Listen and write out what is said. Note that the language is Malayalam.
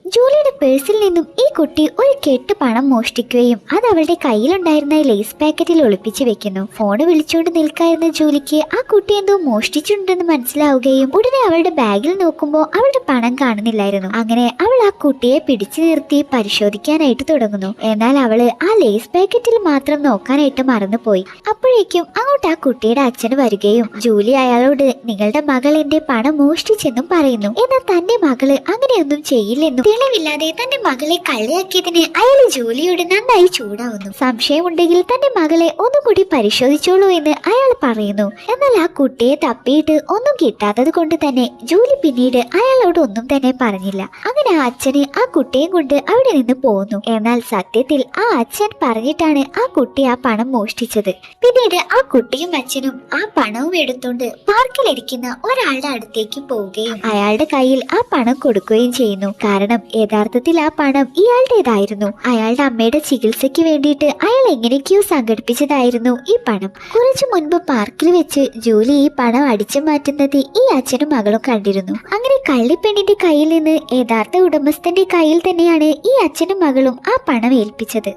ജൂലിയുടെ പേഴ്സിൽ നിന്നും ഈ കുട്ടി ഒരു കെട്ട് പണം മോഷ്ടിക്കുകയും അത് അവളുടെ കയ്യിലുണ്ടായിരുന്ന ലേസ് പാക്കറ്റിൽ ഒളിപ്പിച്ചു വെക്കുന്നു. ഫോണ് വിളിച്ചുകൊണ്ട് നിൽക്കായിരുന്ന ജൂലിക്ക് ആ കുട്ടി എന്തോ മോഷ്ടിച്ചിട്ടുണ്ടെന്ന് മനസ്സിലാവുകയും ഉടനെ അവളുടെ ബാഗിൽ നോക്കുമ്പോൾ അവളുടെ പണം കാണുന്നില്ലായിരുന്നു. അങ്ങനെ അവൾ ആ കുട്ടിയെ പിടിച്ചു നിർത്തി പരിശോധിക്കാനായിട്ട് തുടങ്ങുന്നു. എന്നാൽ അവള് ആ ലേസ് പാക്കറ്റിൽ മാത്രം നോക്കാനായിട്ട് മറന്നുപോയി. അപ്പോഴേക്കും അങ്ങോട്ട് ആ കുട്ടിയുടെ അച്ഛന് വരികയും ജൂലി അയാളോട് നിങ്ങളുടെ മകൾ എന്റെ പണം മോഷ്ടിച്ചെന്നും പറയുന്നു. എന്നാൽ തന്റെ മകള് അങ്ങനെയൊന്നും ചെയ്യില്ലെന്നും തെളിവില്ലാതെ തന്റെ മകളെ കളിയാക്കിയതിന് അയാൾ ജൂലിയോട് നന്നായി ചൂടാവുന്നു. സംശയമുണ്ടെങ്കിൽ തന്റെ മകളെ ഒന്നുകൂടി പരിശോധിച്ചോളൂ എന്ന് അയാൾ പറയുന്നു. എന്നാൽ ആ കുട്ടിയെ തപ്പിയിട്ട് ഒന്നും കിട്ടാത്തത് കൊണ്ട് തന്നെ ജൂലി പിന്നീട് അയാളോട് ഒന്നും തന്നെ പറഞ്ഞില്ല. അങ്ങനെ ആ അച്ഛന് ആ കുട്ടിയെ കൊണ്ട് അവിടെ നിന്ന് പോകുന്നു. എന്നാൽ സത്യത്തിൽ ആ അച്ഛൻ പറഞ്ഞിട്ടാണ് ആ കുട്ടി ആ പണം മോഷ്ടിച്ചത്. പിന്നീട് ആ കുട്ടിയും അച്ഛനും ആ പണവും എടുത്തുകൊണ്ട് പാർക്കിലിരിക്കുന്ന ഒരാളുടെ അടുത്തേക്ക് പോവുകയും അയാളുടെ കയ്യിൽ ആ പണം കൊടുക്കുകയും ചെയ്യുന്നു. കാരണം യഥാർത്ഥത്തിൽ ആ പണം ഇയാളുടേതായിരുന്നു. അയാളുടെ അമ്മയുടെ ചികിത്സയ്ക്ക് വേണ്ടിയിട്ട് അയാൾ എങ്ങനെയൊക്കെയോ സംഘടിപ്പിച്ചതായിരുന്നു ഈ പണം. കുറച്ചു മുൻപ് പാർക്കിൽ വെച്ച് ജൂലി ഈ പണം അടിച്ചു മാറ്റുന്നത് ഈ അച്ഛനും മകളും കണ്ടിരുന്നു. അങ്ങനെ കള്ളിപ്പെണ്ണിന്റെ കയ്യിൽ നിന്ന് യഥാർത്ഥ ഉടമസ്ഥന്റെ കയ്യിൽ തന്നെയാണ് ഈ അച്ഛനും മകളും ആ പണം ഏൽപ്പിച്ചത്.